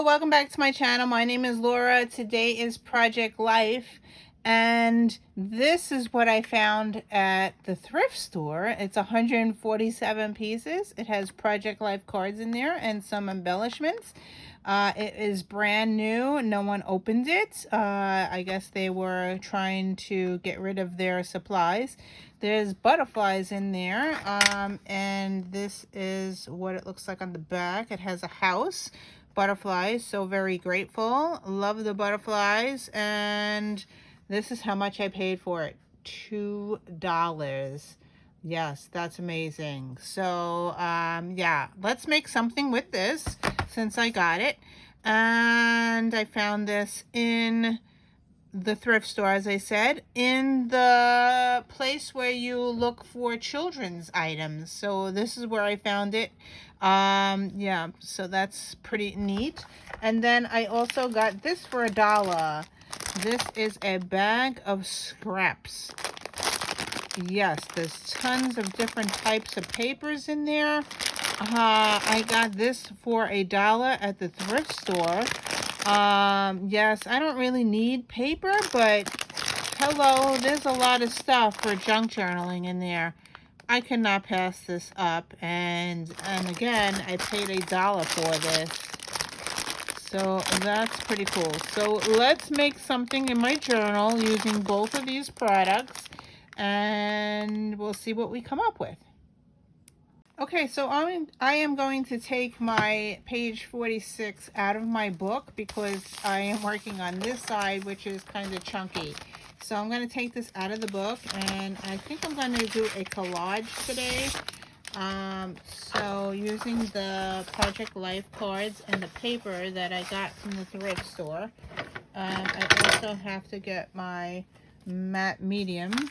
welcome back to my channel. My name is Laura. Today is Project Life, and this is what I found at the thrift store. It's 147 pieces. It has Project Life cards in there and some embellishments. It is brand new. No one opened it. I guess they were trying to get rid of their supplies. There's butterflies in there, and this is what it looks like on the back. It has a house, butterflies, so very grateful. Love the butterflies, and this is how much I paid for it. $2. Yes, that's amazing. So yeah, let's make something with this since I got it. And I found this in the thrift store, as I said, in the place where you look for children's items. So this is where I found it. Yeah, so that's pretty neat. And then I also got this for $1. This is a bag of scraps. Yes, there's tons of different types of papers in there. I got this for $1 at the thrift store. Yes, I don't really need paper, but hello, there's a lot of stuff for junk journaling in there. I cannot pass this up, and again, I paid $1 for this. So that's pretty cool. So let's make something in my journal using both of these products, and we'll see what we come up with. Okay, so I am going to take my page 46 out of my book because I am working on this side, which is kind of chunky. So I'm going to take this out of the book, and I think I'm going to do a collage today. So using the Project Life cards and the paper that I got from the thrift store. I also have to get my matte medium.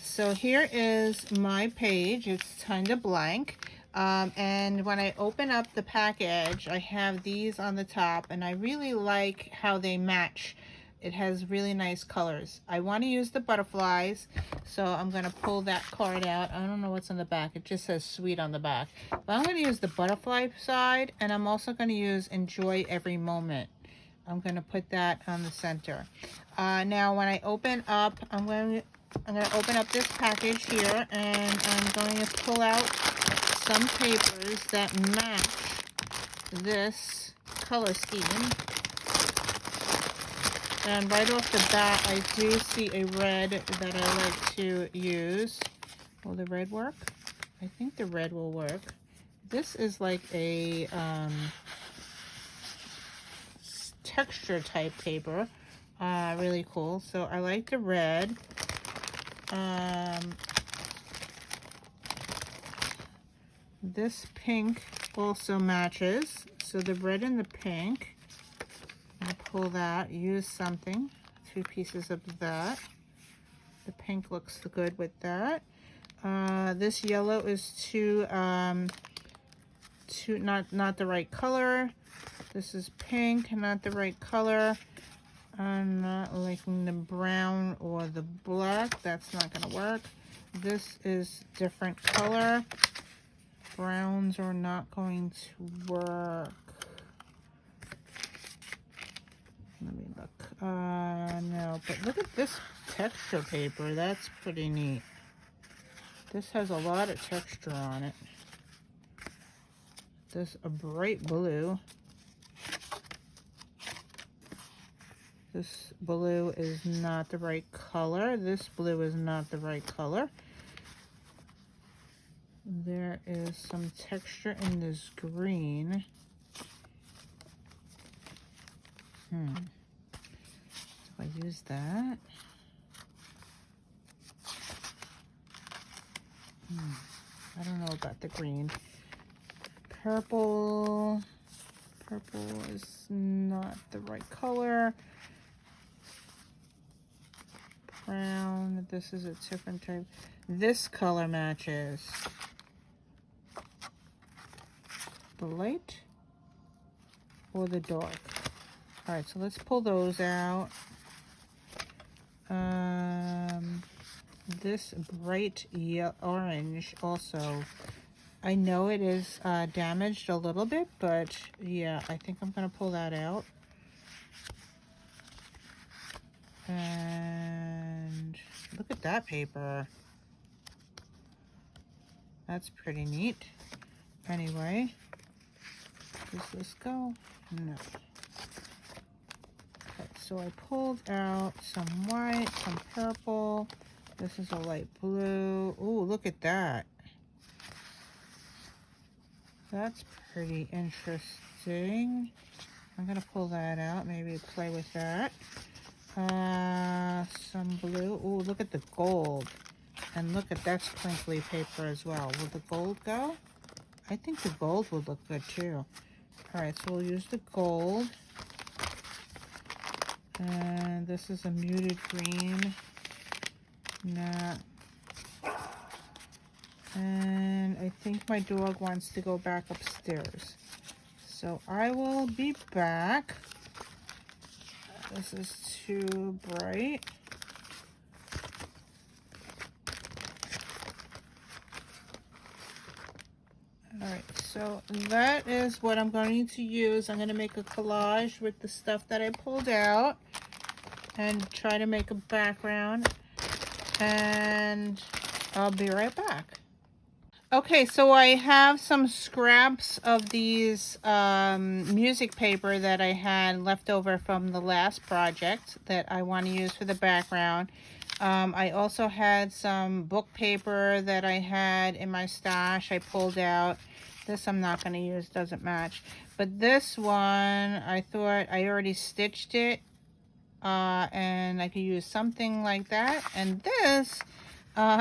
So here is my page. It's kind of blank. And when I open up the package, I have these on the top, and I really like how they match. It has really nice colors. I want to use the butterflies, so I'm going to pull that card out. I don't know what's on the back. It just says sweet on the back. But I'm going to use the butterfly side, and I'm also going to use enjoy every moment. I'm going to put that on the center. Now when I open up, I'm going to open up this package here, and I'm going to pull out some papers that match this color scheme. And right off the bat, I do see a red that I like to use. Will the red work? I think the red will work. This is like a texture type paper. Really cool. So I like the red. This pink also matches. So the red and the pink. I'll pull that, use something, 2 pieces of that. The pink looks good with that. This yellow is not the right color. This is pink, not the right color. I'm not liking the brown or the black. That's not gonna work. This is different color. Browns are not going to work. Let me look. No, but look at this texture paper. That's pretty neat. This has a lot of texture on it. This a bright blue. This blue is not the right color. This blue is not the right color. There is some texture in this green. Do I use that? I don't know about the green. Purple. Purple is not the right color. Brown. This is a different type. This color matches. The light or the dark? All right, so let's pull those out. This bright orange also I know it is damaged a little bit, but yeah, I think I'm gonna pull that out. And look at that paper. That's pretty neat. Anyway, does this go? No. Okay, so I pulled out some white, some purple. This is a light blue. Ooh, look at that. That's pretty interesting. I'm gonna pull that out, maybe play with that. Some blue. Ooh, look at the gold. And look at that crinkly paper as well. Will the gold go? I think the gold would look good too. Alright, so we'll use the gold. And this is a muted green. Nah. And I think my dog wants to go back upstairs. So I will be back. This is too bright. Alright, so that is what I'm going to use. I'm going to make a collage with the stuff that I pulled out and try to make a background. And I'll be right back. Okay, so I have some scraps of these music paper that I had left over from the last project that I want to use for the background. I also had some book paper that I had in my stash I pulled out. This I'm not going to use, doesn't match. But this one, I thought I already stitched it. And I could use something like that. And this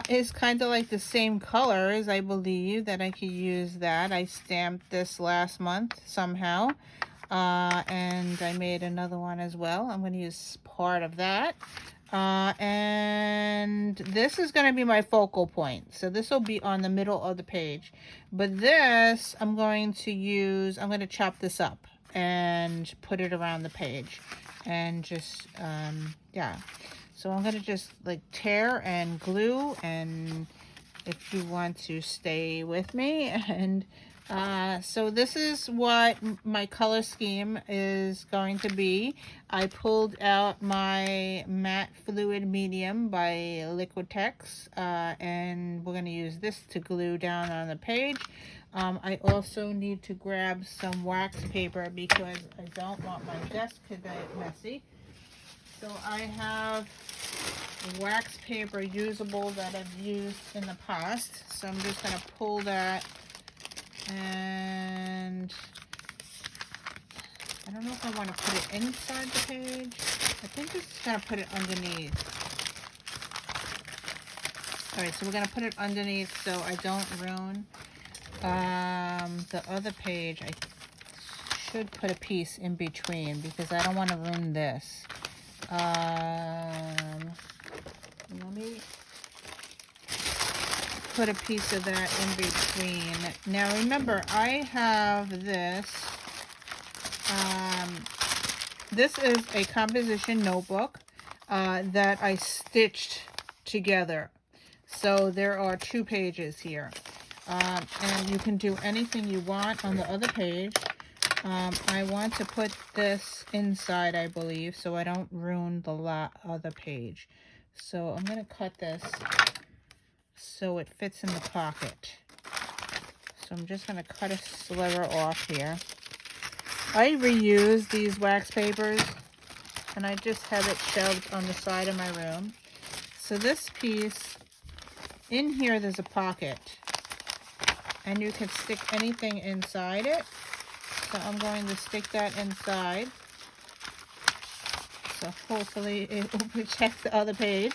is kind of like the same colors, I believe, that I could use that. I stamped this last month somehow. And I made another one as well. I'm going to use part of that. And this is going to be my focal point. So this will be on the middle of the page. But this, I'm going to chop this up and put it around the page. And just, yeah. So I'm going to just like tear and glue, and if you want to stay with me. And so this is what my color scheme is going to be. I pulled out my matte fluid medium by Liquitex, and we're going to use this to glue down on the page. I also need to grab some wax paper because I don't want my desk to get messy. So I have wax paper usable that I've used in the past. So I'm just going to pull that, and I don't know if I want to put it inside the page. I think this is going to put it underneath. Alright, so we're going to put it underneath so I don't ruin the other page. I should put a piece in between because I don't want to ruin this. Let me put a piece of that in between. Now remember, I have this. This is a composition notebook that I stitched together. So there are 2 pages here. And you can do anything you want on the other page. I want to put this inside, I believe, so I don't ruin the other page. So I'm going to cut this so it fits in the pocket. So I'm just going to cut a sliver off here. I reuse these wax papers, and I just have it shelved on the side of my room. So this piece, in here there's a pocket, and you can stick anything inside it. So I'm going to stick that inside. So hopefully it will protect the other page.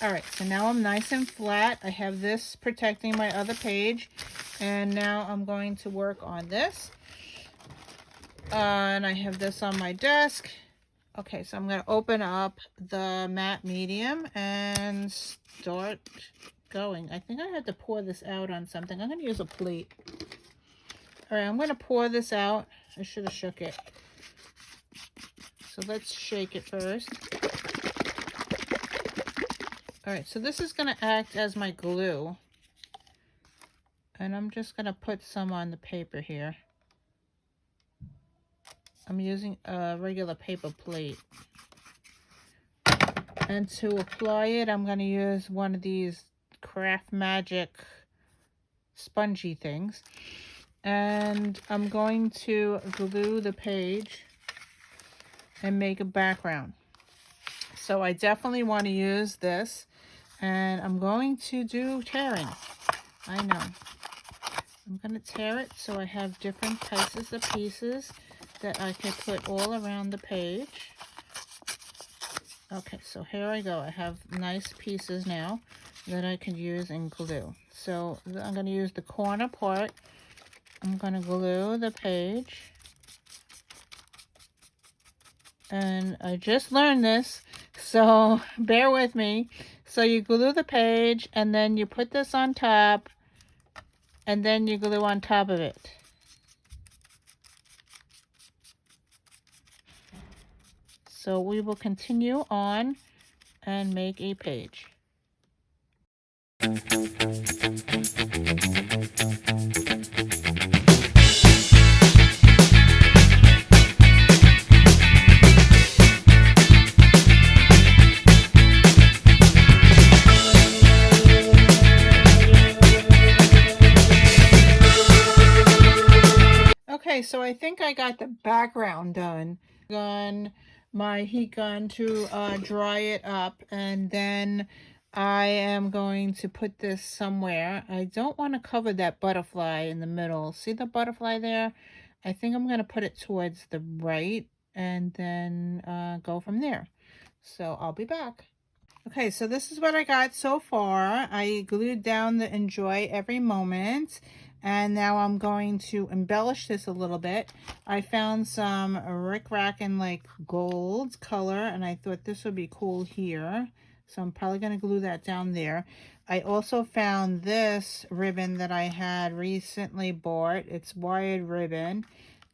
Alright, so now I'm nice and flat. I have this protecting my other page. And now I'm going to work on this. And I have this on my desk. Okay, so I'm going to open up the matte medium and start going. I think I had to pour this out on something. I'm going to use a plate. Alright, I'm going to pour this out. I should have shook it. So let's shake it first. All right, so this is going to act as my glue. And I'm just going to put some on the paper here. I'm using a regular paper plate. And to apply it, I'm going to use one of these Craft Magic spongy things. And I'm going to glue the page and make a background. So I definitely want to use this. And I'm going to do tearing. I know. I'm going to tear it so I have different types of pieces that I can put all around the page. Okay, so here I go. I have nice pieces now that I can use in glue. So I'm going to use the corner part. I'm going to glue the page. And I just learned this, so bear with me. So you glue the page, and then you put this on top, and then you glue on top of it. So we will continue on and make a page. Okay, so I think I got the background done. Gun my heat gun to dry it up, and then I am going to put this somewhere. I don't want to cover that butterfly in the middle. See the butterfly there? I think I'm going to put it towards the right and then go from there. So I'll be back. Okay, so this is what I got so far. I glued down the enjoy every moment, and now I'm going to embellish this a little bit. I found some rickrack like gold color, and I thought this would be cool here. So I'm probably going to glue that down there. I also found this ribbon that I had recently bought. It's wired ribbon,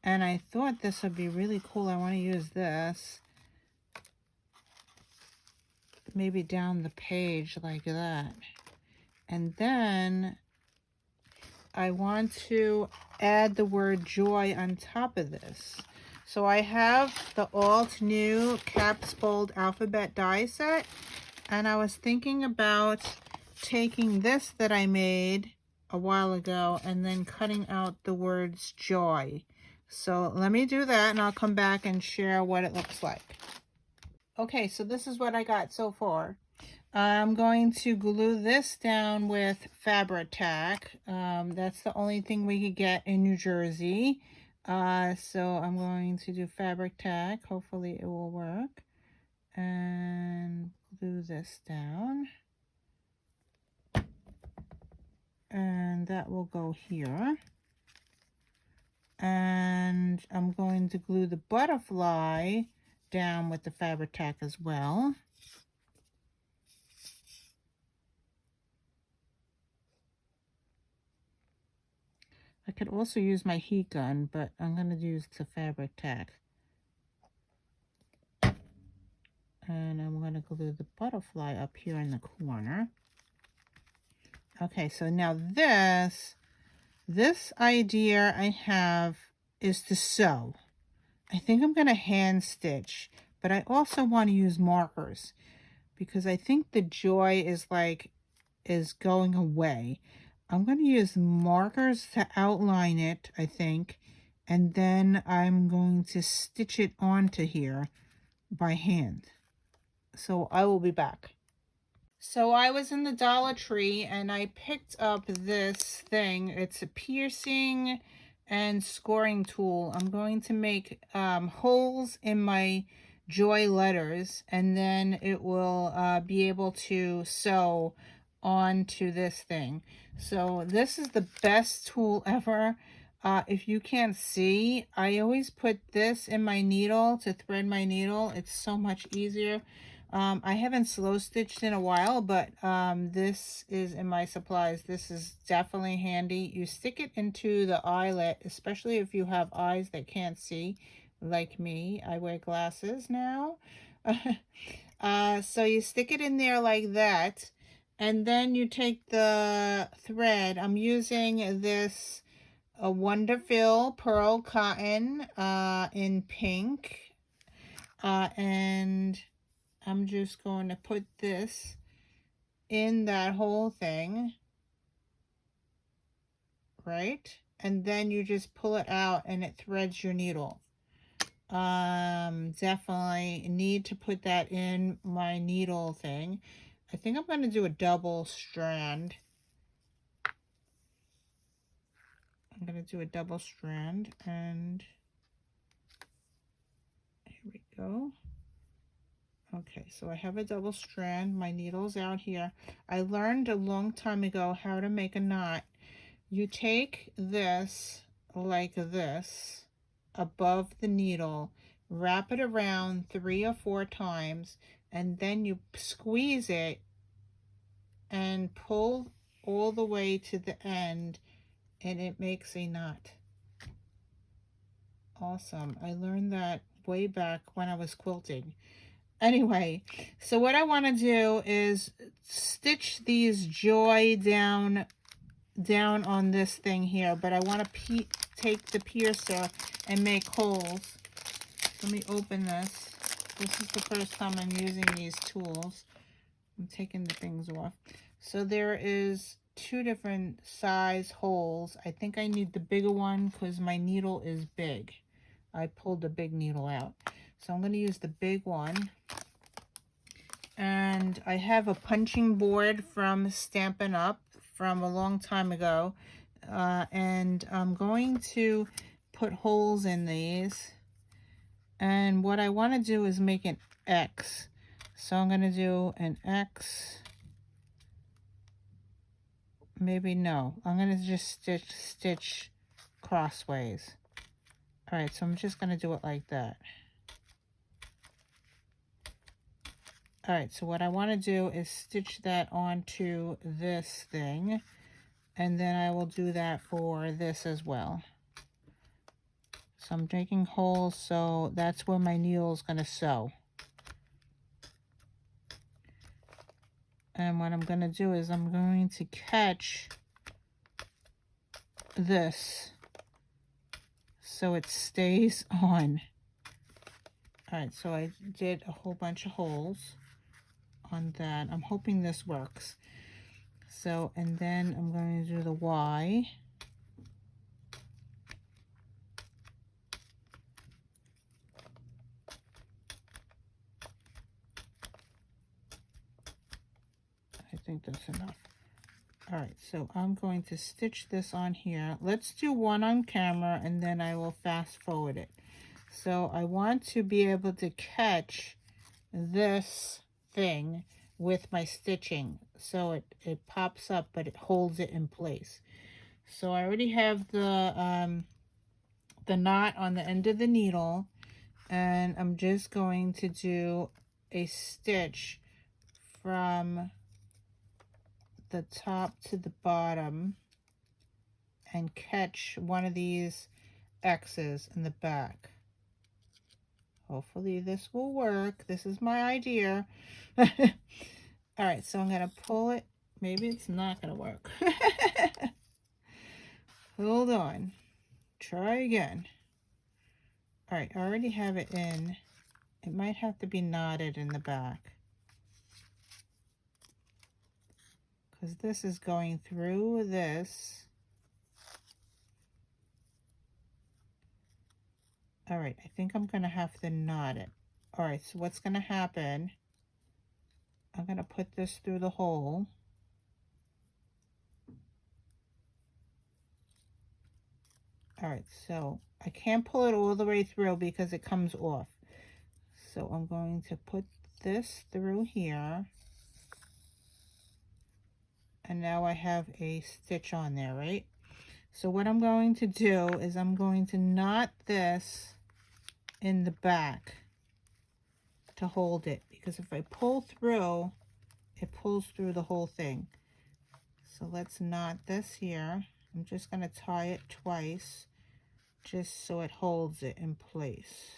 and I thought this would be really cool. I want to use this. Maybe down the page like that. And then I want to add the word joy on top of this. So I have the Alt New Caps Bold Alphabet die set, and I was thinking about taking this that I made a while ago and then cutting out the words joy. So let me do that, and I'll come back and share what it looks like. Okay, so this is what I got so far. I'm going to glue this down with fabric tack. That's the only thing we could get in New Jersey. So I'm going to do fabric tack. Hopefully it will work. And glue this down. And that will go here. And I'm going to glue the butterfly down with the fabric tack as well. I could also use my heat gun, but I'm going to use the fabric tack. And I'm going to glue the butterfly up here in the corner. Okay, so now this idea I have is to sew. I think I'm going to hand stitch, but I also want to use markers because I think the joy is going away. I'm going to use markers to outline it, I think, and then I'm going to stitch it onto here by hand. So I will be back. So I was in the Dollar Tree and I picked up this thing. It's a piercing and scoring tool. I'm going to make holes in my joy letters, and then it will be able to sew onto this thing. So this is the best tool ever. If you can't see, I always put this in my needle to thread my needle. It's so much easier. I haven't slow stitched in a while, but this is in my supplies. This is definitely handy. You stick it into the eyelet, especially if you have eyes that can't see, like me. I wear glasses now. So you stick it in there like that, and then you take the thread. I'm using this a Wonderful Pearl Cotton in pink, and I'm just going to put this in that whole thing, right? And then you just pull it out and it threads your needle. Definitely need to put that in my needle thing. I think I'm going to do a double strand. I'm going to do a double strand, and here we go. Okay, so I have a double strand. My needle's out here. I learned a long time ago how to make a knot. You take this like this above the needle, wrap it around 3 or 4 times, and then you squeeze it and pull all the way to the end, and it makes a knot. Awesome. I learned that way back when I was quilting. Anyway, so what I want to do is stitch these joy down on this thing here, but I want to take the piercer and make holes. Let me open this. This is the first time I'm using these tools. I'm taking the things off. So there is 2 different size holes. I think I need the bigger one because my needle is big. I pulled the big needle out. So I'm going to use the big one. And I have a punching board from Stampin' Up! From a long time ago. And I'm going to put holes in these. And what I want to do is make an X. So I'm going to do an X. Maybe no. I'm going to just stitch crossways. Alright, so I'm just going to do it like that. Alright, so what I want to do is stitch that onto this thing. And then I will do that for this as well. So I'm making holes, so that's where my needle is going to sew. And what I'm going to do is I'm going to catch this so it stays on. Alright, so I did a whole bunch of holes on that. I'm hoping this works. So, and then I'm going to do the Y. I think that's enough. Alright, so I'm going to stitch this on here. Let's do one on camera and then I will fast forward it. So I want to be able to catch this thing with my stitching. So it pops up, but it holds it in place. So I already have the knot on the end of the needle. And I'm just going to do a stitch from the top to the bottom and catch one of these X's in the back. Hopefully this will work. This is my idea. Alright, so I'm going to pull it. Maybe it's not going to work. Hold on. Try again. Alright, I already have it in. It might have to be knotted in the back, because this is going through this. Alright, I think I'm going to have to knot it. Alright, so what's going to happen, I'm going to put this through the hole. Alright, so I can't pull it all the way through because it comes off. So I'm going to put this through here. And now I have a stitch on there, right? So what I'm going to do is I'm going to knot this in the back to hold it, because if I pull through, it pulls through the whole thing. So let's knot this here. I'm just going to tie it twice just so it holds it in place.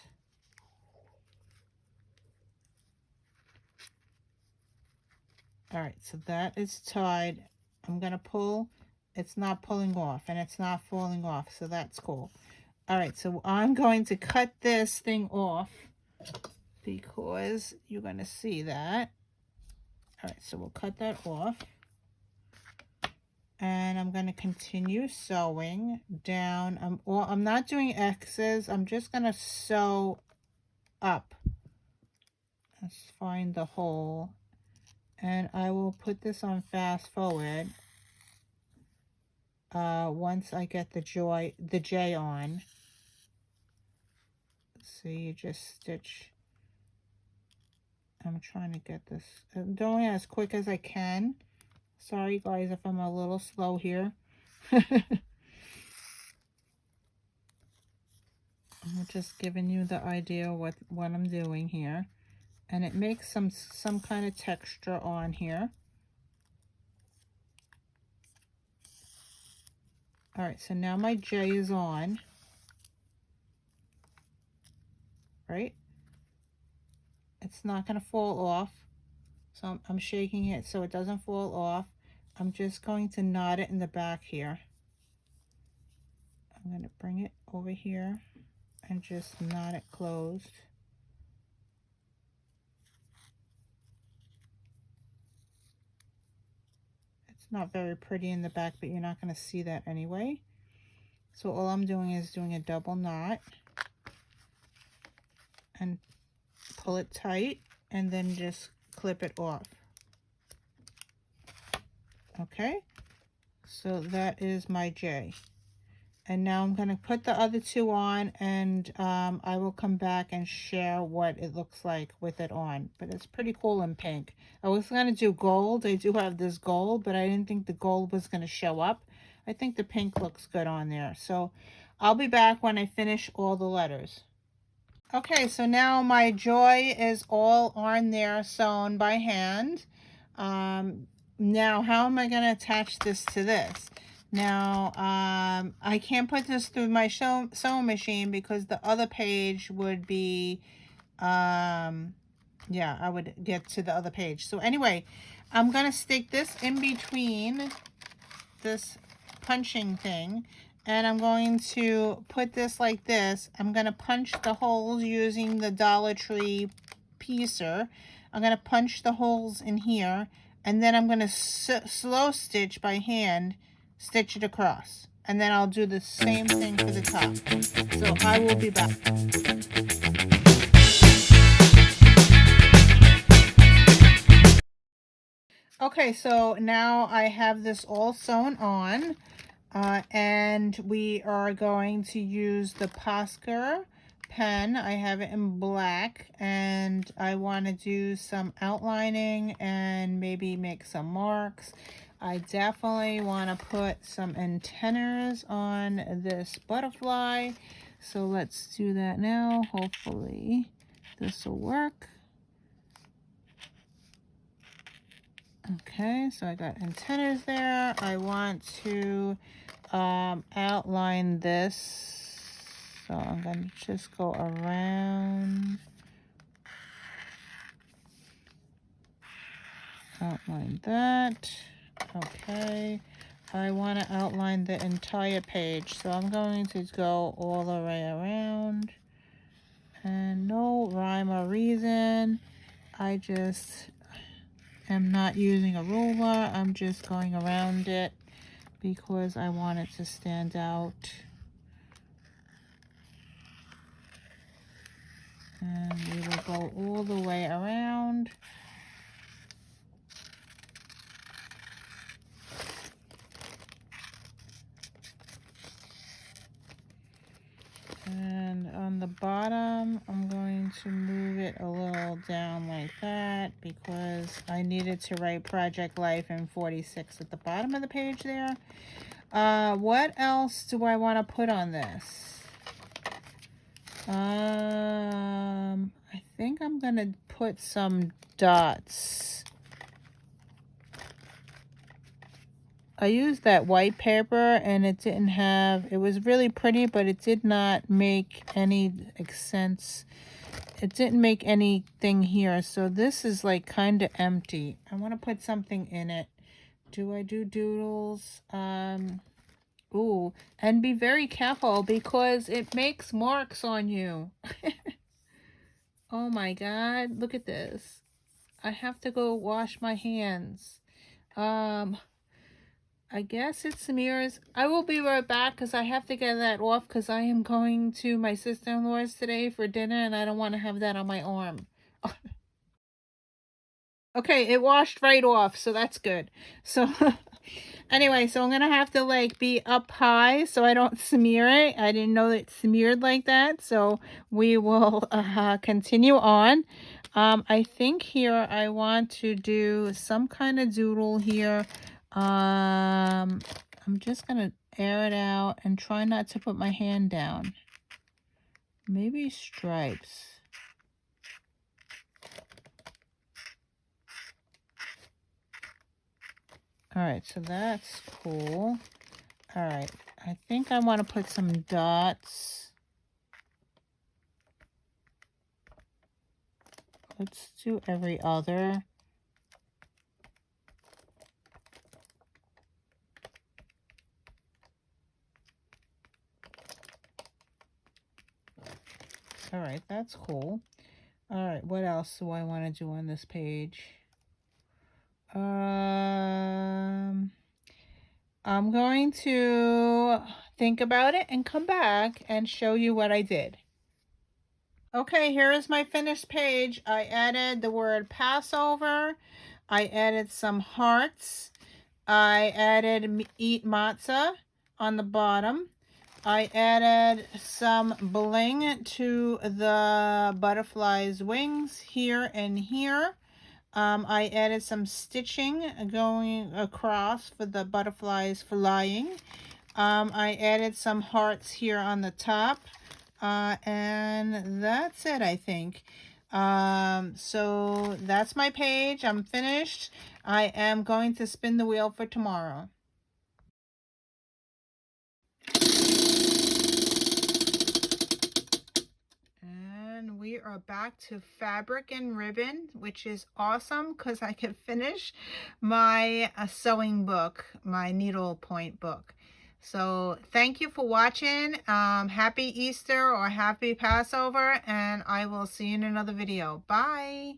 All right, so that is tied. I'm going to pull. It's not pulling off and it's not falling off, so that's cool. All right, so I'm going to cut this thing off because you're going to see that. All right, so we'll cut that off. And I'm going to continue sewing down. I'm not doing X's. I'm just going to sew up. Let's find the hole. And I will put this on fast forward once I get the J on. So you just stitch. I'm trying to get this. I'm doing it as quick as I can. Sorry guys if I'm a little slow here. I'm just giving you the idea what I'm doing here. And it makes some kind of texture on here. All right, so now my J is on. Right? It's not going to fall off. So I'm shaking it so it doesn't fall off. I'm just going to knot it in the back here. I'm going to bring it over here and just knot it closed. It's not very pretty in the back, but you're not going to see that anyway. So all I'm doing is doing a double knot and pull it tight and then just clip it off. Okay, so that is my J. And now I'm going to put the other two on, and I will come back and share what it looks like with it on. But it's pretty cool in pink. I was going to do gold. I do have this gold, but I didn't think the gold was going to show up. I think the pink looks good on there. So I'll be back when I finish all the letters. Okay, so now my joy is all on there sewn by hand. Now, how am I going to attach this to this? Now, I can't put this through my sewing machine because the other page would be, yeah, I would get to the other page. So anyway, I'm going to stick this in between this punching thing. And I'm going to put this like this. I'm going to punch the holes using the Dollar Tree piecer. I'm going to punch the holes in here. And then I'm going to slow stitch by hand, stitch it across. And then I'll do the same thing for the top. So I will be back. Okay, so now I have this all sewn on. And we are going to use the Posca pen. I have it in black, and I want to do some outlining and maybe make some marks. I definitely want to put some antennas on this butterfly. So let's do that now. Hopefully this will work. Okay, so I got antennas there. I want to outline this. So I'm going to just go around. Outline that. Okay. I want to outline the entire page. So I'm going to go all the way around. And no rhyme or reason. I just am not using a ruler. I'm just going around it because I want it to stand out. And we will go all the way around. And on the bottom, I'm going to move it a little down like that because I needed to write Project Life in 46 at the bottom of the page there. What else do I want to put on this? I think I'm going to put some dots. I used that white paper and it didn't have, it was really pretty, but it did not make any sense it didn't make anything here. So this is like kind of empty. I want to put something in it. Do I do doodles? Ooh, and be very careful because it makes marks on you. Oh my God, look at this. I have to go wash my hands. I guess it smears. I will be right back because I have to get that off because I am going to my sister-in-law's today for dinner and I don't want to have that on my arm. Okay, it washed right off, so that's good. So anyway, so I'm gonna have to like be up high so I don't smear it. I didn't know it smeared like that, so we will continue on. I think here I want to do some kind of doodle here. I'm just gonna air it out and try not to put my hand down. Maybe stripes. All right, so that's cool. All right, I think I want to put some dots. Let's do every other. All right, that's cool. All right, what else do I want to do on this page? I'm going to think about it and come back and show you what I did. Okay, here is my finished page. I added the word Passover. I added some hearts. I added eat matzah on the bottom. I added some bling to the butterfly's wings here and here. I added some stitching going across for the butterflies flying. I added some hearts here on the top. And that's it, I think. So that's my page. I'm finished. I am going to spin the wheel for tomorrow. And we are back to fabric and ribbon, which is awesome because I can finish my sewing book, my needlepoint book. So thank you for watching. Happy Easter or happy Passover, and I will see you in another video. Bye.